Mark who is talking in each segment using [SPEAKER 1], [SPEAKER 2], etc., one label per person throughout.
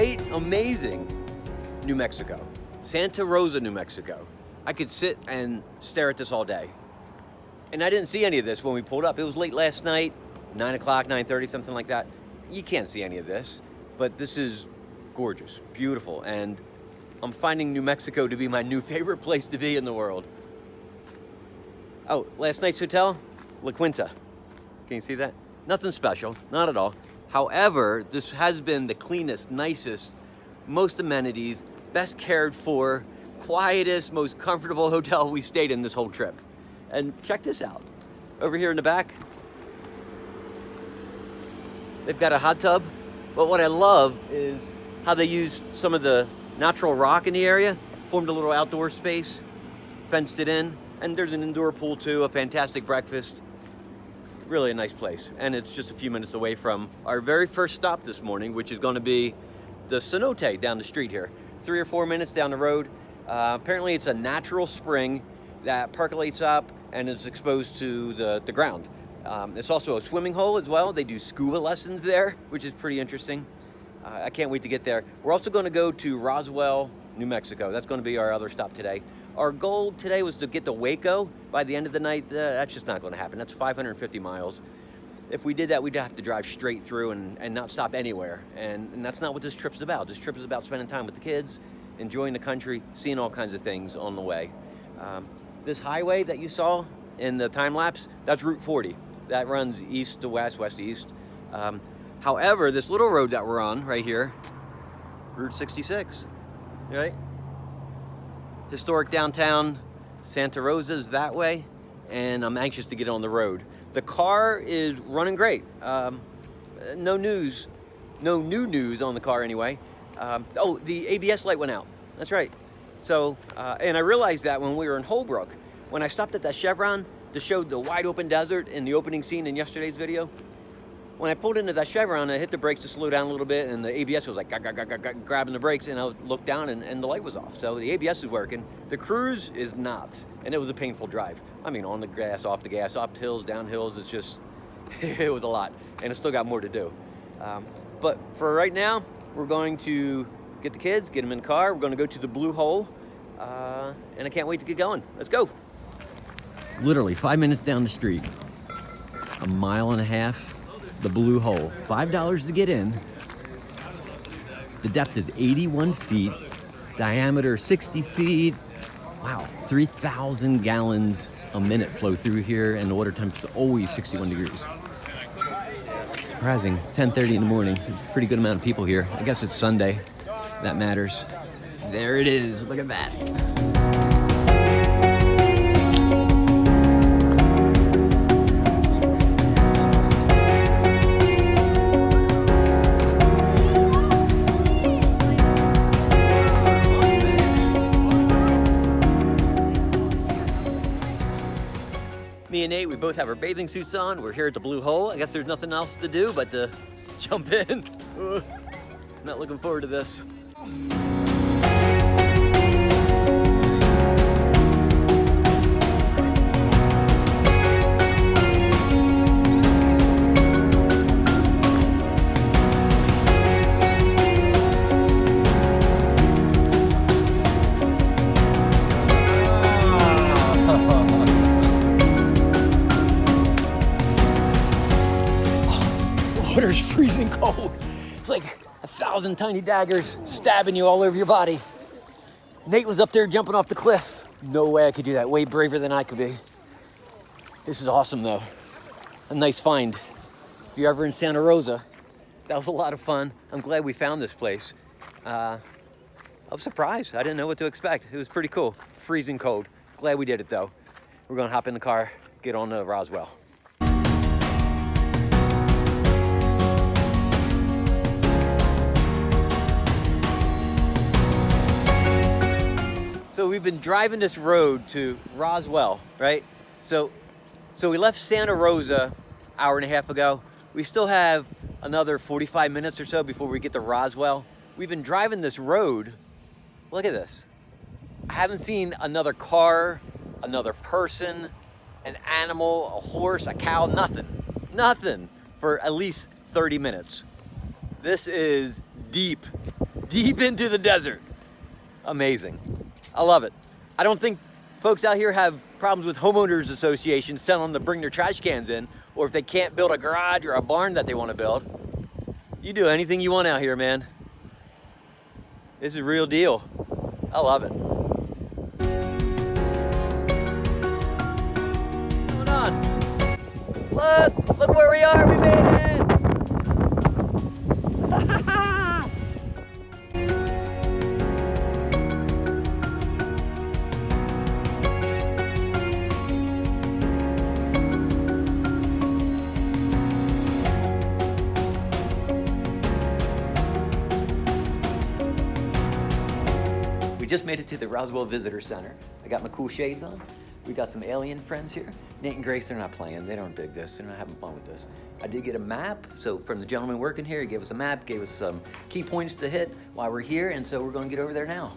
[SPEAKER 1] right? Amazing. New Mexico. Santa Rosa, New Mexico. I could sit and stare at this all day. And I didn't see any of this when we pulled up. It was late last night, 9 o'clock, 9:30, something like that. You can't see any of this, but this is gorgeous, beautiful, and I'm finding New Mexico to be my new favorite place to be in the world. Oh, last night's hotel, La Quinta. Can you see that? Nothing special, not at all. However, this has been the cleanest, nicest, most amenities, best cared for, quietest, most comfortable hotel we stayed in this whole trip. And check this out. Over here in the back, they've got a hot tub. But what I love is how they used some of the natural rock in the area, formed a little outdoor space, fenced it in, and there's an indoor pool too, a fantastic breakfast. Really a nice place. And it's just a few minutes away from our very first stop this morning, which is going to be the cenote down the street here. 3 or 4 minutes down the road. Apparently it's a natural spring that percolates up and is exposed to the ground. It's also a swimming hole as well. They do scuba lessons there, which is pretty interesting. I can't wait to get there. We're also going to go to Roswell, New Mexico. That's going to be our other stop today. Our goal today was to get to Waco by the end of the night. That's just not going to happen. That's 550 miles. If we did that, we'd have to drive straight through and not stop anywhere. And that's not what this trip's about. This trip is about spending time with the kids, enjoying the country, seeing all kinds of things on the way. This highway that you saw in the time lapse, that's Route 40. That runs east to west, west to east. However, this little road that we're on right here, Route 66, right? Historic downtown Santa Rosa is that way, and I'm anxious to get on the road. The car is running great. No new news on the car anyway. Oh, the ABS light went out. That's right. So, and I realized that when we were in Holbrook, when I stopped at that Chevron to show the wide open desert in the opening scene in yesterday's video, when I pulled into that Chevron, I hit the brakes to slow down a little bit, and the ABS was like grabbing the brakes, and I looked down and the light was off. So the ABS is working. The cruise is not, and it was a painful drive. I mean, on the gas, off the gas, up hills, down hills, it's just, it was a lot, and it's still got more to do. But for right now, we're going to get the kids, get them in the car. We're going to go to the Blue Hole, and I can't wait to get going. Let's go. Literally 5 minutes down the street, a mile and a half, the Blue Hole. $5 to get in. The depth is 81 feet, diameter 60 feet. Wow, 3,000 gallons a minute flow through here, and the water temp is always 61 degrees. Surprising, 10:30 in the morning. Pretty good amount of people here. I guess it's Sunday. That matters. There it is. Look at that. Me and Nate, we both have our bathing suits on. We're here at the Blue Hole. I guess there's nothing else to do but to jump in. Not looking forward to this. Water's freezing cold. It's like 1,000 tiny daggers stabbing you all over your body. Nate was up there jumping off the cliff. No way I could do that. Way braver than I could be. This is awesome though. A nice find. If you're ever in Santa Rosa, that was a lot of fun. I'm glad we found this place. I was surprised. I didn't know what to expect. It was pretty cool. Freezing cold. Glad we did it though. We're gonna hop in the car, get on to Roswell. So we've been driving this road to Roswell, right? So we left Santa Rosa an hour and a half ago. We still have another 45 minutes or so before we get to Roswell. We've been driving this road. Look at this. I haven't seen another car, another person, an animal, a horse, a cow, nothing for at least 30 minutes. This is deep deep into the desert. Amazing. I love it. I don't think folks out here have problems with homeowners associations telling them to bring their trash cans in, or if they can't build a garage or a barn that they want to build. You do anything you want out here, man. This is a real deal. I love it. What's going on? Look where we are, we made it! We just made it to the Roswell Visitor Center. I got my cool shades on. We got some alien friends here. Nate and Grace, they're not playing. They don't dig this. They're not having fun with this. I did get a map. So from the gentleman working here, he gave us a map, gave us some key points to hit while we're here. And so we're going to get over there now.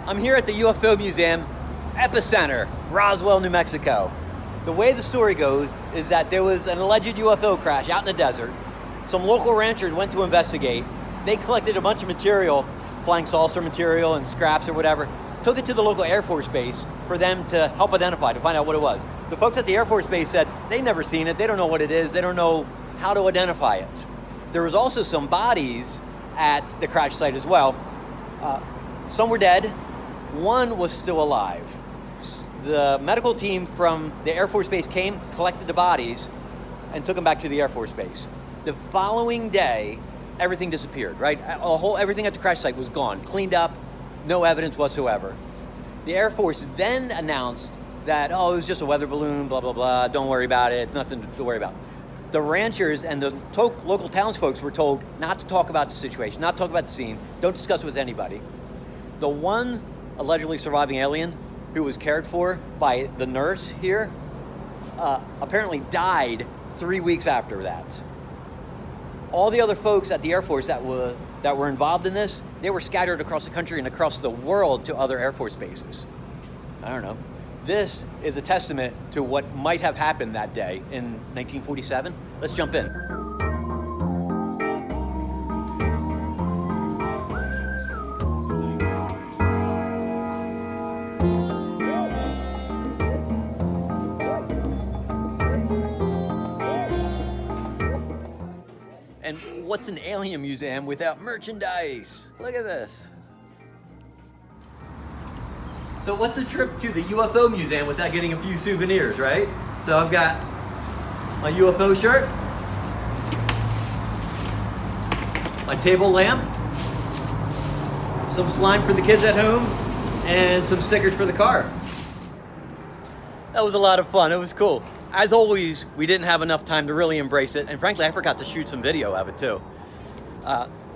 [SPEAKER 1] I'm here at the UFO Museum, epicenter, Roswell, New Mexico. The way the story goes is that there was an alleged UFO crash out in the desert. Some local ranchers went to investigate. They collected a bunch of material, flying saucer material and scraps or whatever, took it to the local Air Force base for them to help identify, to find out what it was. The folks at the Air Force base said they'd never seen it, they don't know what it is, they don't know how to identify it. There was also some bodies at the crash site as well. Some were dead, one was still alive. The medical team from the Air Force Base came, collected the bodies, and took them back to the Air Force Base. The following day, everything disappeared, right? Everything at the crash site was gone, cleaned up, no evidence whatsoever. The Air Force then announced that, oh, it was just a weather balloon, blah, blah, blah, don't worry about it, nothing to worry about. The ranchers and the local townsfolk were told not to talk about the situation, not to talk about the scene, don't discuss it with anybody. The one allegedly surviving alien who was cared for by the nurse here, apparently died 3 weeks after that. All the other folks at the Air Force that were involved in this, they were scattered across the country and across the world to other Air Force bases. I don't know. This is a testament to what might have happened that day in 1947. Let's jump in. And what's an alien museum without merchandise? Look at this. So what's a trip to the UFO Museum without getting a few souvenirs, right? So I've got my UFO shirt, my table lamp, some slime for the kids at home, and some stickers for the car. That was a lot of fun. It was cool. As always, we didn't have enough time to really embrace it, and frankly, I forgot to shoot some video of it too.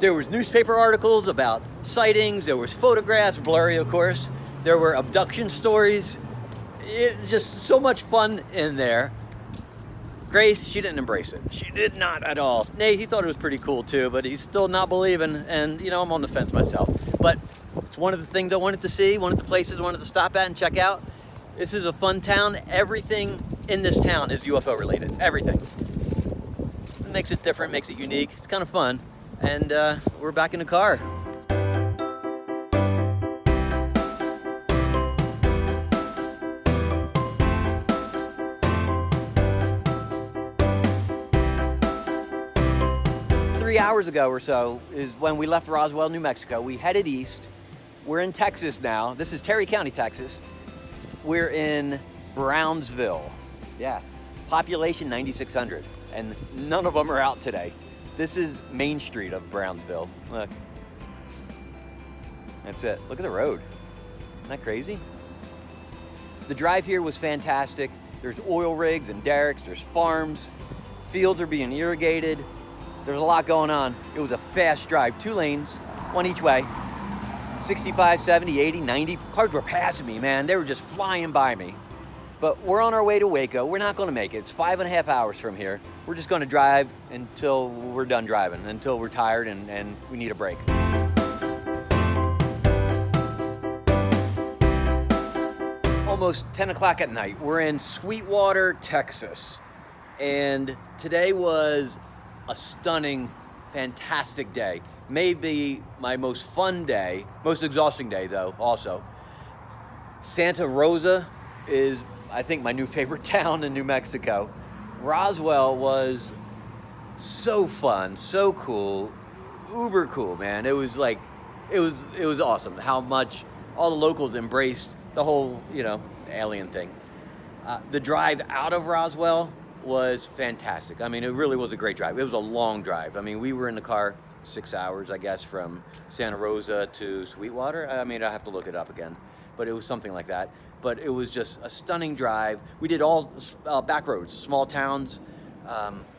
[SPEAKER 1] There was newspaper articles about sightings, there was photographs, blurry of course, there were abduction stories. Just so much fun in there. Grace, she didn't embrace it. She did not at all. Nate, he thought it was pretty cool too, but he's still not believing, and you know, I'm on the fence myself. But it's one of the things I wanted to see, one of the places I wanted to stop at and check out. This is a fun town. Everything in this town is UFO related, everything. It makes it different, makes it unique. It's kind of fun. And we're back in the car. Three hours ago or so is when we left Roswell, New Mexico. We headed east. We're in Texas now. This is Terry County, Texas. We're in Brownsville. Yeah, population 9,600, and none of them are out today. This is Main Street of Brownsville. Look, that's it. Look at the road. Isn't that crazy? The drive here was fantastic. There's oil rigs and derricks, there's farms, fields are being irrigated. There's a lot going on. It was a fast drive, 2 lanes, one each way. 65, 70, 80, 90. Cars were passing me, man. They were just flying by me. But we're on our way to Waco. We're not going to make it. It's 5.5 hours from here. We're just going to drive until we're done driving, until we're tired and we need a break. almost 10 o'clock at night. We're in Sweetwater, Texas. And today was a stunning, fantastic day. Maybe my most fun day, most exhausting day though, also. Santa Rosa is, I think, my new favorite town in New Mexico. Roswell was so fun, so cool, uber cool, man. It was like, it was awesome how much all the locals embraced the whole, alien thing. The drive out of Roswell was fantastic. I mean, it really was a great drive. It was a long drive. I mean, we were in the car 6 hours, I guess, from Santa Rosa to Sweetwater. I mean, I have to look it up again, but it was something like that. But it was just a stunning drive. We did all back roads, small towns,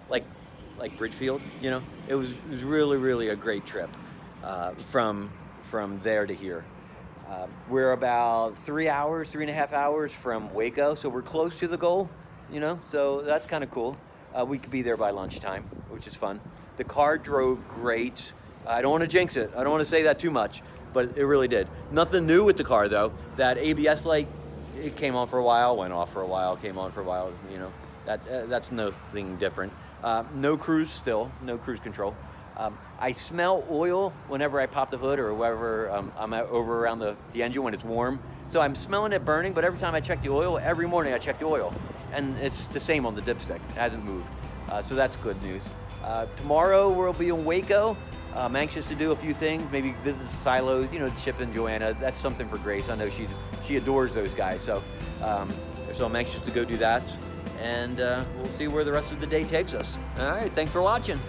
[SPEAKER 1] like Bridgefield. It was really, really a great trip from there to here. We're about 3.5 hours from Waco, so we're close to the goal, so that's kind of cool. We could be there by lunchtime, which is fun. The car drove great. I don't want to jinx it. I don't want to say that too much, but it really did. Nothing new with the car, though. That ABS light, it came on for a while, went off for a while, came on for a while, that's nothing different. No cruise control. I smell oil whenever I pop the hood or wherever I'm over around the engine when it's warm. So I'm smelling it burning, but every time I check the oil, every morning I check the oil. And it's the same on the dipstick. It hasn't moved. So that's good news. Tomorrow we'll be in Waco. I'm anxious to do a few things, maybe visit silos, Chip and Joanna. That's something for Grace. I know she adores those guys. So I'm anxious to go do that. And we'll see where the rest of the day takes us. All right, thanks for watching.